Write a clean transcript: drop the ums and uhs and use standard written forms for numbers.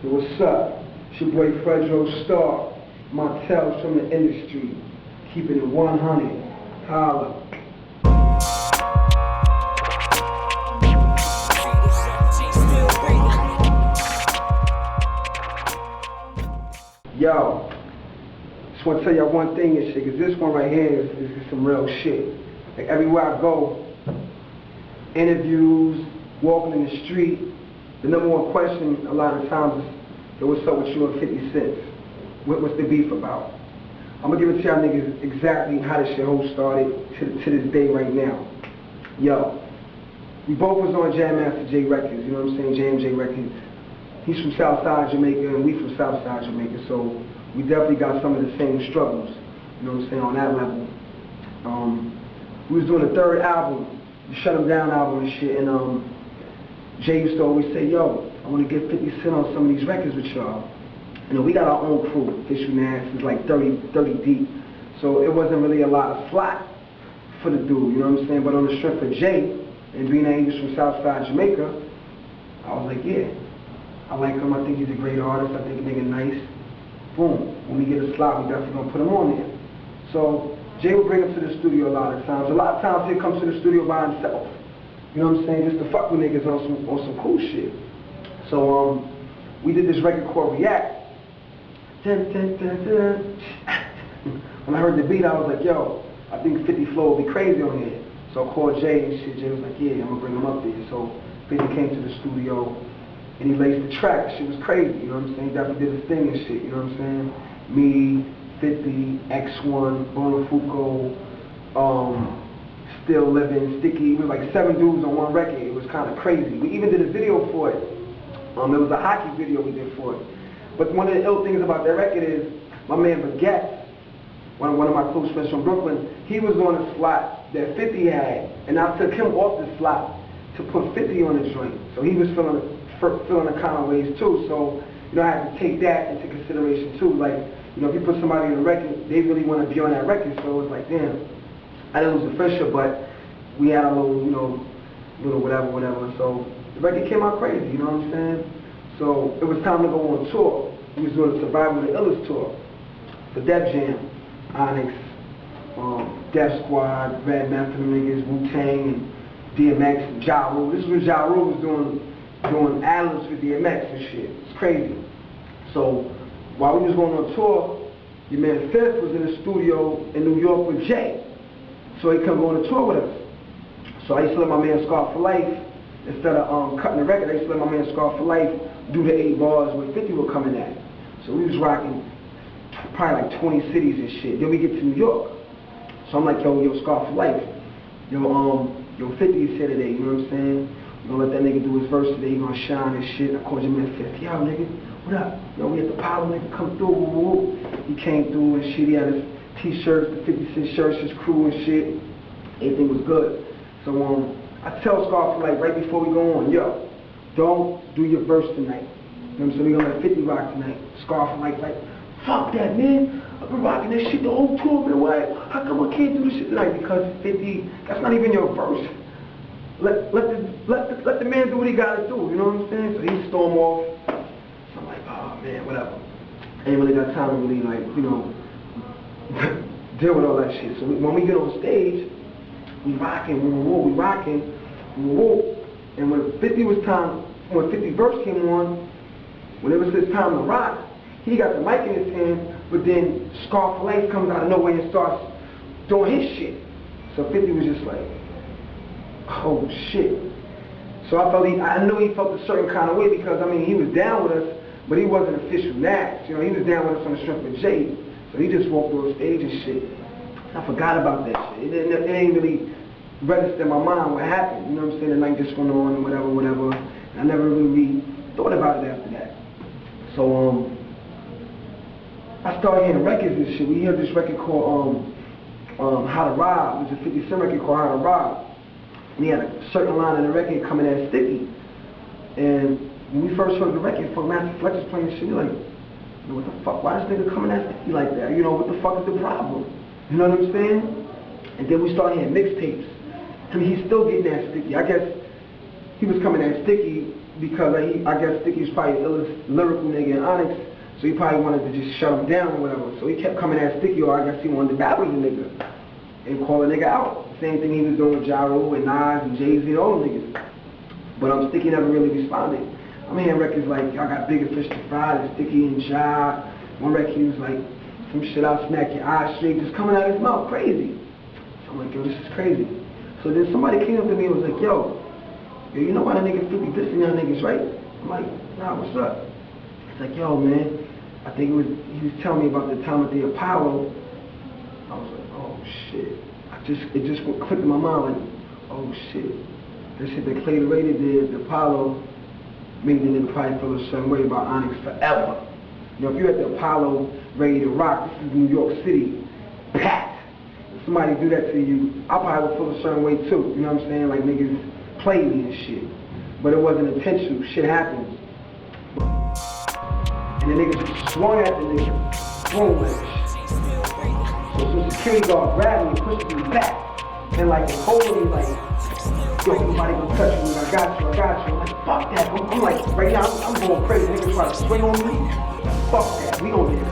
Yo, what's up? It's your boy Fredro Starr. My tales from the industry. Keeping it 100. Holla. Yo, just want to tell y'all one thing and shit, because this one right here is some real shit. Like everywhere I go, interviews, walking in the street, the number one question a lot of times is, yo, what's up with you and 50 Cent? What's the beef about? I'm going to give it to y'all niggas exactly how this shit whole started to this day right now. Yo, we both was on Jam Master J Records, you know what I'm saying, JMJ Records. He's from Southside Jamaica and we from Southside Jamaica, so we definitely got some of the same struggles, you know what I'm saying, on that level. We was doing the third album, the Shut 'Em Down album and shit, and Jay used to always say, yo, I want to get 50 Cent on some of these records with y'all. You know, we got our own crew, Fishy Nass is like 30 deep, so it wasn't really a lot of slack for the dude, you know what I'm saying, but on the strength of Jay, and being that he was from Southside Jamaica, I was like, yeah. I like him, I think he's a great artist, I think a nigga nice. Boom, when we get a slot, we definitely gonna put him on there. So, Jay would bring him to the studio a lot of times. A lot of times he'd come to the studio by himself. You know what I'm saying, just to fuck with niggas on some cool shit. So, we did this record called React. Dun, dun, dun, dun. When I heard the beat, I was like, yo, I think 50 Flow will be crazy on here. So I called Jay and shit. Jay was like, yeah, I'm gonna bring him up there. So 50 came to the studio. And he laced the track. Shit was crazy, you know what I'm saying? He definitely did his thing and shit, you know what I'm saying? Me, 50, X1, Bonafuco, Still Living, Sticky. We were like 7 dudes on one record. It was kind of crazy. We even did a video for it. It was a hockey video we did for it. But one of the ill things about that record is my man Baguette, one of my close friends from Brooklyn, he was on a slot that 50 had, and I took him off the slot to put 50 on the joint. So he was feeling the kind of ways too, so you know I had to take that into consideration too. Like, you know, if you put somebody on a record, they really want to be on that record, so it was like, damn, I didn't lose the friendship, but we had a little, you know, whatever. So the record came out crazy, you know what I'm saying? So it was time to go on tour. We was doing the Survival of the Illest tour for Def Jam, Onyx, Def Squad, Red Meth and niggas, Wu-Tang, and DMX, and Ja Rule. This is when Ja Rule was doing ad-libs with DMX and shit. It's crazy. So while we was going on tour, your man Fifth was in the studio in New York with Jay. So he come on the tour with us. So I used to let my man Scar for Life, instead of cutting the record, I used to let my man Scar for Life do the 8 bars where 50 were coming at. So we was rocking probably like 20 cities and shit. Then we get to New York. So I'm like, yo, Scar for Life. Yo, 50 is here today, you know what I'm saying? You gonna let that nigga do his verse today, he gonna shine and shit. I called your man 50, yo nigga, what up? Yo, we at the Power, nigga, come through, woo. He came through and shit, he had his t-shirts, the 50 Cent shirts, his crew and shit. Everything was good. So I tell Scar for Life right before we go on, yo, don't do your verse tonight. You know what I'm saying? We gonna let 50 rock tonight. Scar for Life like, fuck that, man. I've been rocking that shit the whole tour, man. Why? How come I can't do this shit tonight? Because 50, that's not even your verse. Let the man do what he gotta do, you know what I'm saying? So he stormed off. So I'm like, oh man, whatever. I ain't really got time to really, like, you know, deal with all that shit. So when we get on stage, we rocking, we rocking, and when 50 verse came on, when it was his time to rock, he got the mic in his hand, but then Scar for Life comes out of nowhere and starts doing his shit. So 50 was just like, oh shit. So I knew he felt a certain kind of way because, I mean, he was down with us, but he wasn't official Nash. You know, he was down with us on the strength of Jay. So he just walked on stage and shit. I forgot about that shit. It ain't really registered in my mind what happened. You know what I'm saying? The night just went on and whatever. And I never really thought about it after that. So, I started hearing records and shit. We heard this record called How to Rob. It was a 50 Cent record called How to Rob. And he had a certain line in the record coming at Sticky. And when we first heard the record, Master Flex was playing shit, you're like, what the fuck, why is this nigga coming at Sticky like that? You know, what the fuck is the problem? You know what I'm saying? And then we started hearing mixtapes. I mean, he's still getting at Sticky. I guess he was coming at Sticky because I guess Sticky's probably the illest lyrical nigga in Onyx, so he probably wanted to just shut him down or whatever. So he kept coming at Sticky, or I guess he wanted to battle the nigga and call a nigga out. Same thing he was doing with Ja Rule and Nas and Jay-Z and all them niggas. But Sticky never really responded. I'm hearing records like, I got bigger fish to fry than Sticky and Ja. One record he was like, some shit, I'll smack your eyes straight, just coming out of his mouth, crazy. So I'm like, yo, this is crazy. So then somebody came up to me and was like, yo, you know why the niggas be dissing y'all niggas, right? I'm like, nah, what's up? He's like, yo, man, I think he was telling me about the time at the Apollo. I was like, oh shit. It just clicked in my mind like, oh shit. That shit that Clay the Raider did, the Apollo, made the nigga probably feel a certain way about Onyx forever. You know, if you're at the Apollo ready to rock, this is New York City, packed. If somebody do that to you, I probably would feel a certain way too. You know what I'm saying? Like niggas play me and shit. But it wasn't intentional, shit happens. And the nigga just swung at the nigga, boom, like, so some security guard grabbed me, pushed me back, and like holding me like, yo, somebody gonna touch me, I got you. I'm like, fuck that. I'm like, right now, I'm going crazy. Niggas try to swing on me. Fuck that. We on this.